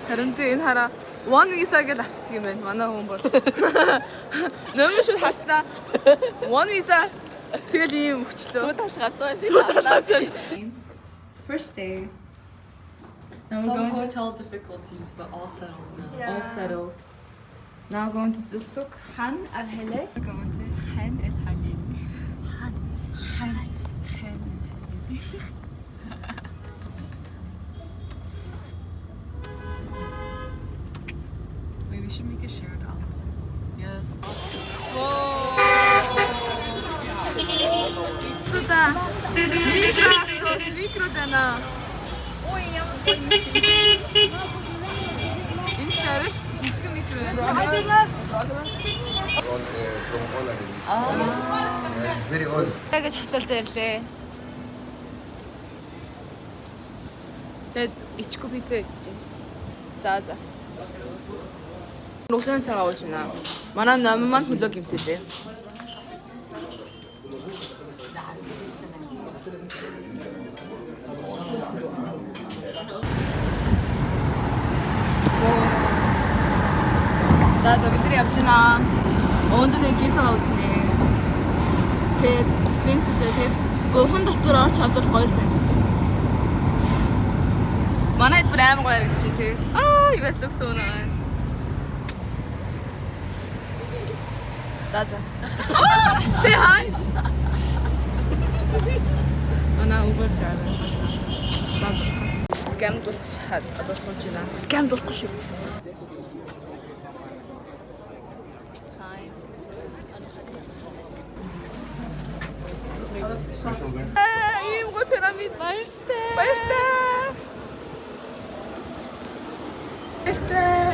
Харин энэ хараа one visa гэж авчдаг юм байна. Манай хүн бол. Номер шууд харснаа one visa тэгэл ийм өгчлөө. First day. Some hotel difficulties, but all settled now. All settled. Now going to the souk Han Al Halal. Going to Han Al Halal. Han. Wait, we should make a shared album. Yes. Whoa. Сюда. Микро дана. Ой, ямар гоё юм. Энэ дээр жишг микро байна. It's very old. Тэгэж хотел дээр лээ. Тэгэд ичгүй пицца идчихэ. За. Өглөөний цагаа ууж байна. Манай номер маань хөлөө гимтэлээ. За бидний явж байна. Өндөр гизаа узнэ. Тэгээд свингсээ тэгээд гурван дотор орч чадвал гоё санагдчих. Манайд бүр аим гоё харагдчих тий. You guys look so nice. За. Say hi. Манай Uber driver. За. Scam болох шахаад одоо сууж байна. Scam болохгүй шүү. Ийм гоо пирамид баяртай.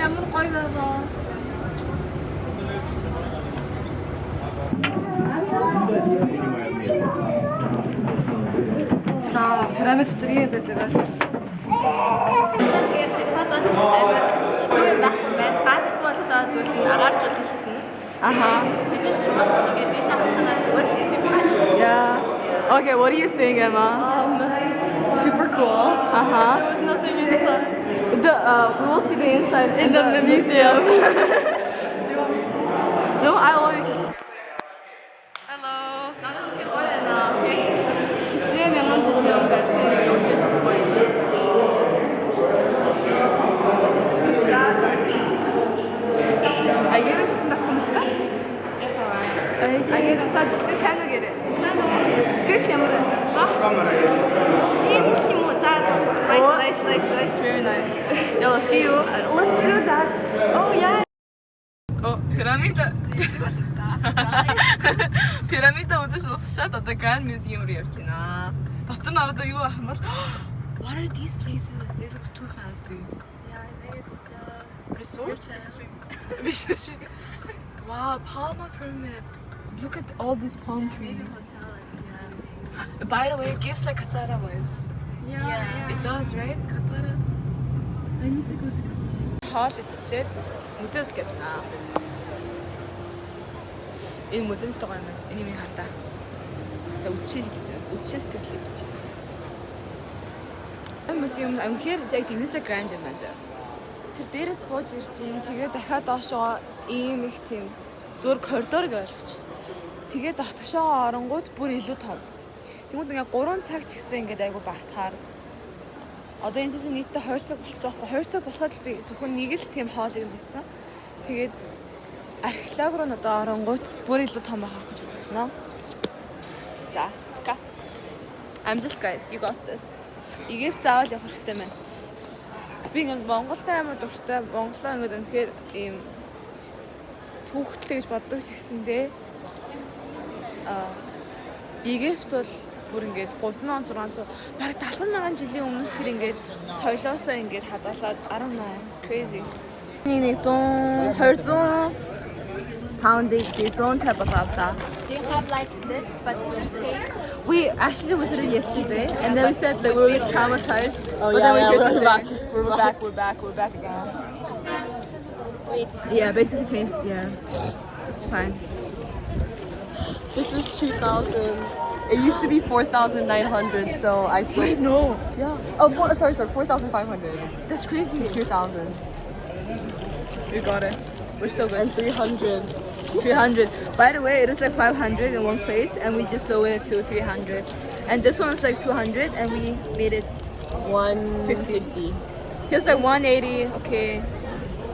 Ямар гоё байна. За, пирамид стрие байдаг. Тэгээд хатаас амар хэцүү юм байхгүй байна. Ганц болж байгаа зүйл нь агаарч болно шүү дээ. Аха. Тэрнээс шууд ингээд дэше хатнаар зүгээр л юм байна. Yeah. Okay, what do you think, Emma? Super cool. Uh-huh. There was nothing inside. We will see the inside In the museum. No, I will. Hello. 나는 이렇게 꺼내나. 시내 명언 주세요. 발생이 여기서 보여. 알게는 무슨 낙서입니까? 알게는 다 비슷한 하늘이래. 스크립트 야무래. Nice. Very nice. Yo, see you. Let's do that. Oh yeah. 피라미드 үзэж дуусчаад одоо Grand Museum руу явж байна. Дотор нь одоо юу ах юм бол What are these places? They look too fancy. Yeah, I think it's the Resort? Business Business. Wow, Palma Pyramid. Look at all these palm trees. By the way, it gives like Katara vibes. Yeah. It does, right? Katara. I need to go to Qatar. Хоол идчихэд музейс гэж наа. Энэ музейс байгаа юм байна. Энийг хардаа. За үдшээс тэгэл бичээ. Энэ музейм үнэхээр яг Instagram юм байна. Тэр дээрээс бууж ирчин. Тэгээ дахиад доошоо ийм их тийм зург коридор гэж ойлгоч. Тэгээ дотгошоо оронгууд бүр илүү том. Тэгмүүд ингээ 3 цаг ч гэсэн ингээ айгу багтахаар. Одоо энэ чинь нийтдээ 2 цаг болчих жоохгүй. 2 цаг болоход би зөвхөн нэг л тийм хоолыг мэдсэн. Тэгээд археолог руу одоо оронгууд бүр илүү том байхаа гэж үзэж байна. За, амжилт guys, you got this. Египт заавал явах хэрэгтэй байна. Би ингээд Монголтай амар дуртай. Монголоо ингээд үнэхээр ийм түүхтэй гэж боддог ч гэсэндээ Египт бол бүр ингээд 3600 бараг 70,000 жилийн өмнөх тэр ингээд соёлоосоо ингээд хадгалаад 18 it's crazy. Нэг 100 200 pound-ийг 150 болоо. Do you have like this but keychain? We actually visited yesterday and then we said like we were traumatized. Oh, but yeah, then yeah, we're back. We're back again. Wait. Yeah, basically changed. Yeah, it's fine. This is 2000. It used to be 4,900, so I still No. yeah. Oh, sorry, 4,500 That's crazy. 2,000 We got it. We're so good. and 300. 300. By the way, it is like 500 in one place, and we just lowered it to 300. And this one's like 200, and we made it. 150. Here's like 180. Okay.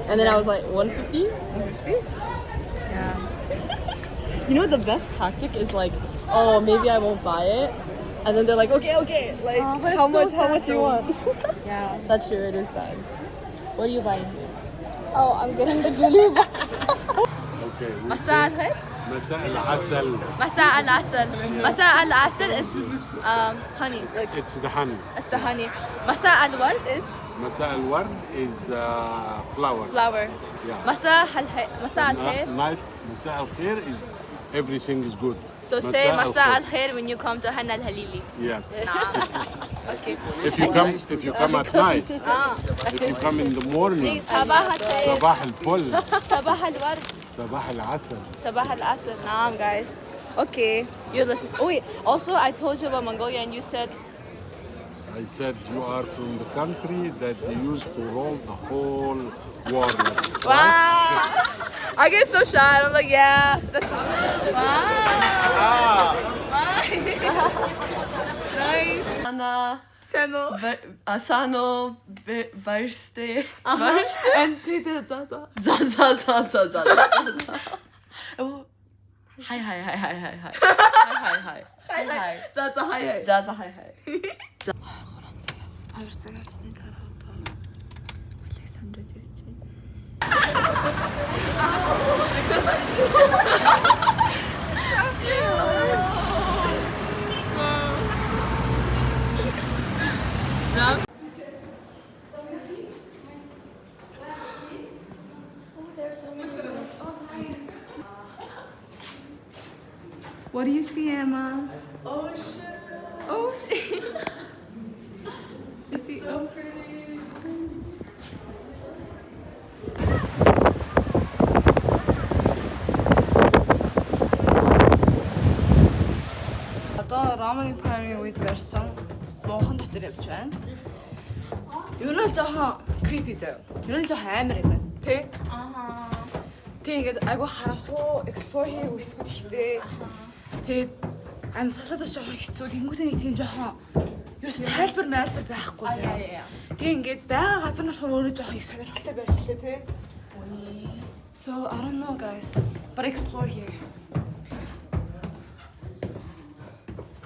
And then I was like 150. 150. Yeah. You know what the best tactic is like, oh maybe I won't buy it, and then they're like, okay, like Oh, but it's how so much sad you though. want? Yeah. That's true, it is sad. What are you buying? Oh, I'm getting the Julie box. Okay. we مساء say الخير. مساء العسل. مساء العسل. مساء العسل is honey. Like It's the honey. it's the honey. مساء الورد is مساء الورد is flower. flower. Yeah. مساء الخير. Night مساء الخير is everything is good. So say مساء الخير. الخير when you come to Hanna al-Halili. Yes. Okay. If you come at night, if you come in the morning, صباح الخير. صباح الفل. صباح الورد. صباح العسل. صباح العسل. Naam, guys. Okay. You listen. Oh wait. Also, I told you about Mongolia, and you said I said you are from the country that they used to roll the whole war. wow. I get so shy. I'm like, yeah. That's... Wow. Nice. Anna, Seno. Asano, Barste, And say the Zaza. Zaza. Hi. Zaza hi. Zaza, hi. Alexandra Dirci. What do you see, Emma? Oh shit. Oh shit. You see, oh pretty. Одоо Roman Empire-ийн үед барьсан муухан дотор явж байна. Ер нь жоохон creepy заяа. Ер нь жоохон амар юм байна. Тэ? Тэг ингээд айгу харахгүй explore хийх үсгүүд ихтэй. Тэгээд аим салаадас жоохон хэцүү. Тэнгүүтээ нэг тийм жоохон ерөөс тайлбар байхгүй заяа. Тэг ингээд байгаа газар нь болохоор өөрөө жоохон их сонирхолтой байршилтэй тэ. So I don't know guys, but explore here.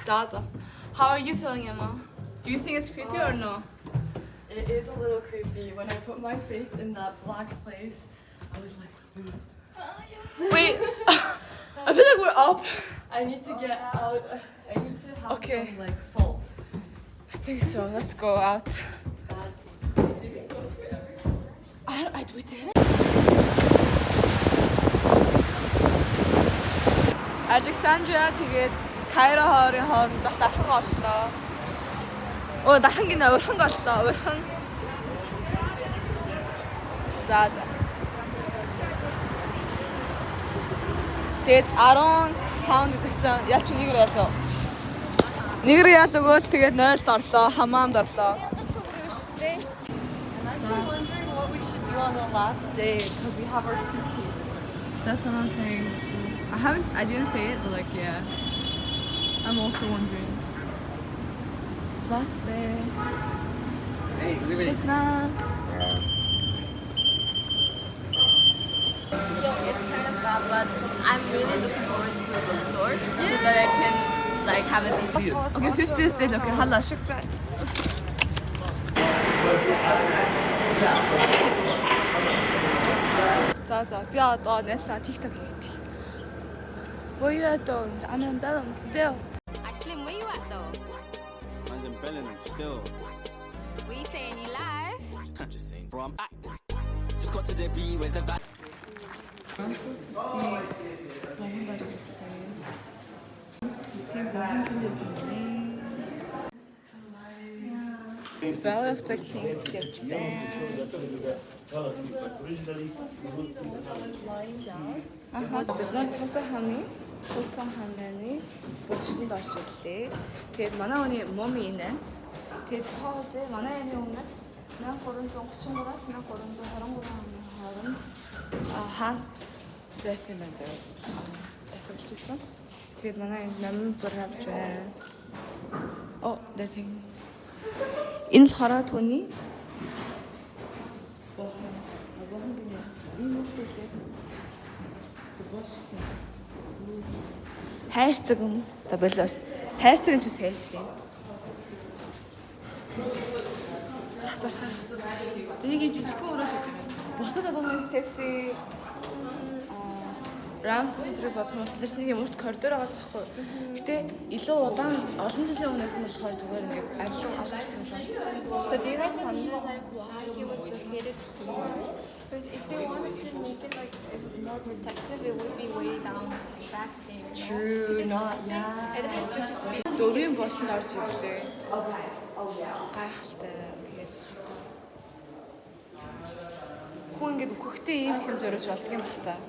Dada, how are you feeling, Emma? Do you think it's creepy or no? It is a little creepy. When I put my face in that black place, I was like, Wait, I feel like we're up. I need to get out. I need to have Okay. some like salt. I think so. Let's go out. I do it. Alexandria тэгээд Кайро хоорын хоорондох дархан оллоо. Оо дархан гинэ урхан оллоо. Урхан. За. Тэгээд 10 паунд гэдэг чинь яа чи нэгэр ялуу. Нэгэр ялуугоос тэгээд 0-д орлоо, хамаамд орлоо. I'm actually wondering what we should do on the last day because we have our suitcase. That's what I'm saying too. I didn't say it, but like yeah. I'm also wondering. Last day. Hey, leave it. Shukran. So it's kind of bad, but I'm really looking forward to the store so that I can like have a decent. Okay, 50 is dead. Okay, halas. Shukran. За би одоо нэсаа TikTok хийдэг. Where you at though? I'm in Belgium still. Ashlyn, where you at though? Man's in Bellingham still. What you saying, you live? I'm just saying, bro, I'm acting. Just got to the B with the van. Bell of the King's sketch band. Бид нар цуцаа хамын Тултан хааны булшинд орж ирлээ. Тэгээд манай хүний моми инэ. Тэгээд хоол манай яны өмнө 1333-аас 1323 оны хооронд хаан байсан юм байна зөө. Засаглажсэн. Тэгээд манай энэ номын зураг авч байна. Оо, дэжиг. Энэ л хараа түүний хайрцаг юм. Та болоос. Хайрцаг нь ч сайн шин. Асархаа. Энийг юм жижиг өөрөө хийдэг. Бусад одооны сети Рамс зэрэг бодсон бол тэр чинь юм урт коридор байгаа захгүй. Гэтэ илүү удаан олон жилийн өмнөөс нь болохоор зүгээр нэг алуу алаалцсан юм. But do you guys wonder like why he was located here? Because if they wanted to make it like more protective, it would be way down back there. True, not yeah. It is. Дөрвийн боснд орж ирлээ. Гайхалтай. Тэгээд хүн ингэж үхэхтэй ийм их юм зориулж болдго юм бах та.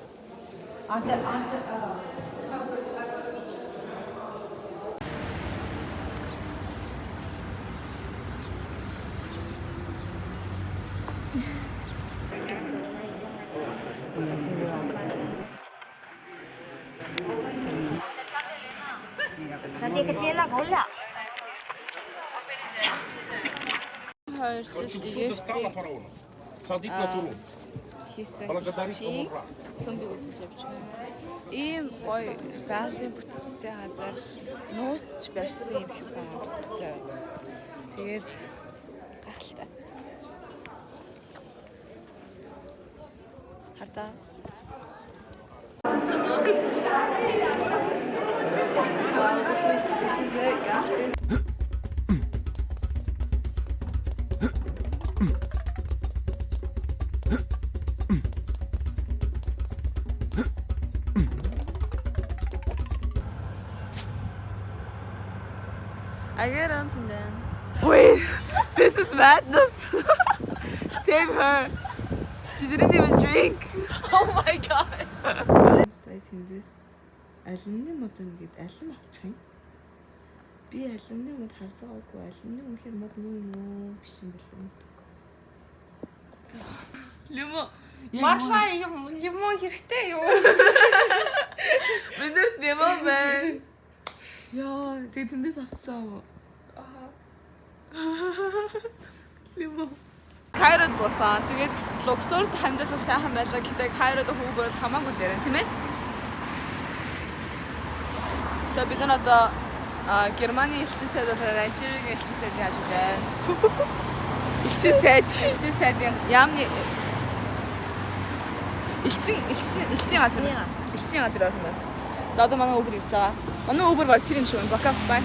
Nanti kecil lah kau lah. Хоёр жил игээвтэй Садит на туру. хийсэн Благодарить чи кому-то. цомбиг үзэж явж байна. Ийм гоё байгалийн бүтцтэй газар нууц барьсан юм шиг байна. За. Тэгээд гахалтай. Хардаа. I get something then. Wait, this is madness. Save her. She didn't even drink. Oh my god. Сая тэндээс алюминий мод ингээд алюм авчих юм. Би алюминий мод харцаагаагүй алюминий үнэхээр мод муу юм уу биш юм болов уу? Лимо. Марла юм хэрэгтэй юу? Мэдэрч нэмэ байна. Яа, тэг тэндээс авчихсан. Аха. Лимо. Кайрод босаа. Тэгээд Луксорт хамдалсан сайхан байлаа. Гэтэ Кайрод хүү бол хамаагүй дээр тийм ээ. Тэгээд бид нар одоо Германы элчин сайд болоод Анжигийн элчин сайдыг хаж байна. Элчин сайдын яамны элчин газар. Элчин газар орно байна. За одоо манай Uber ирж байгаа. Манай Uber бол тэр юм шиг байна. Бака бай.